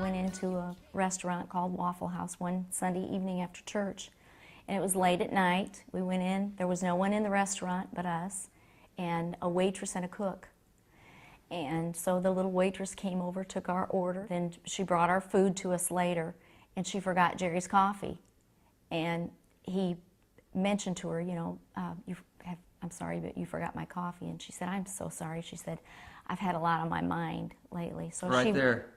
went into a restaurant called Waffle House one Sunday evening after church. And it was late at night. We went in. There was no one in the restaurant but us, and a waitress and a cook. And so the little waitress came over, took our order, then she brought our food to us later, and she forgot Jerry's coffee. And he mentioned to her, you know, I'm sorry, but you forgot my coffee. And she said, I'm so sorry. She said, I've had a lot on my mind lately. So right there,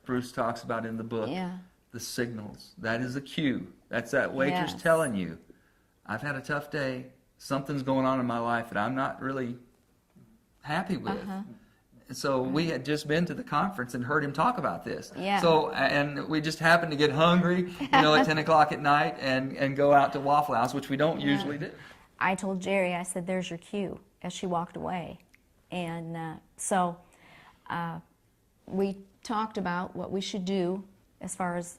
Bruce talks about in the book, yeah. the signals. That is a cue. That's that waitress telling you, I've had a tough day. Something's going on in my life that I'm not really happy with. So we had just been to the conference and heard him talk about this. Yeah. So, and we just happened to get hungry, you know, at 10 o'clock at night and go out to Waffle House, which we don't usually do. I told Jerry, I said, there's your cue, as she walked away. And so we talked about what we should do as far as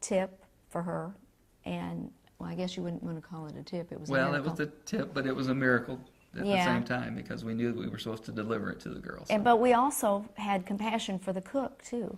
tip for her. And, well, I guess you wouldn't want to call it a tip. It was a miracle. It was a tip, but it was a miracle at the same time, because we knew that we were supposed to deliver it to the girls. So. But we also had compassion for the cook, too,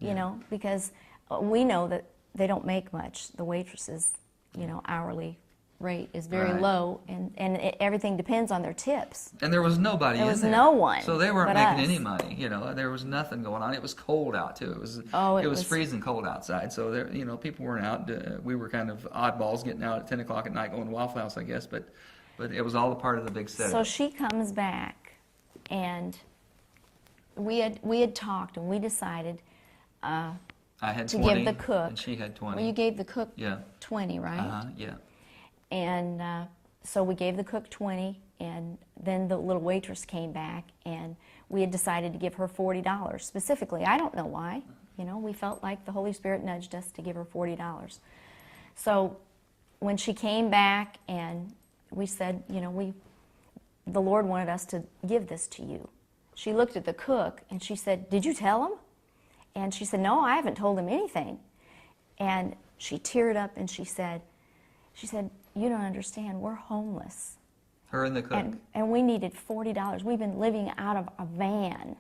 you know, because we know that they don't make much. The waitresses, you know, hourly rate is very low, and everything depends on their tips. And there was nobody in there. There was no one. So they weren't making us. any money, you know. There was nothing going on. It was cold out, too. It was freezing cold outside. So, there, you know, people weren't out. We were kind of oddballs getting out at 10 o'clock at night going to Waffle House, I guess. But it was all a part of the big setup. So she comes back, and we had talked, and we decided I had to 20, give the cook. and she had 20. Well, you gave the cook 20, right? Yeah. And so we gave the cook 20, and then the little waitress came back, and we had decided to give her $40 specifically. I don't know why. You know, we felt like the Holy Spirit nudged us to give her $40. So when she came back, and we said, you know, the Lord wanted us to give this to you. She looked at the cook, and she said, did you tell him? And she said, no, I haven't told him anything. And she teared up, and she said, you don't understand, we're homeless. Her and the cook. And we needed $40. We've been living out of a van.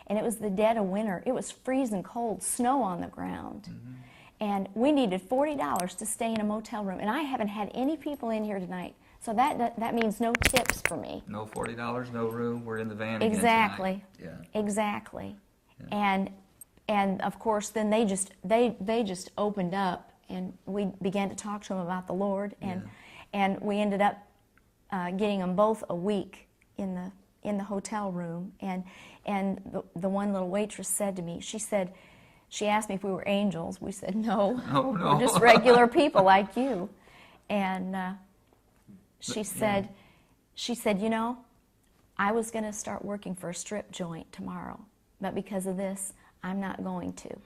And it was the dead of winter. It was freezing cold, snow on the ground. And we needed $40 to stay in a motel room. And I haven't had any people in here tonight. So that means no tips for me. No $40, no room. We're in the van exactly. again tonight. Exactly. Yeah. And of course, then they just opened up, and we began to talk to them about the Lord, and we ended up getting them both a week in the hotel room. And the one little waitress said to me, she asked me if we were angels. We said no, no. we're just regular people like you. And she said, you know, I was going to start working for a strip joint tomorrow, but because of this, I'm not going to.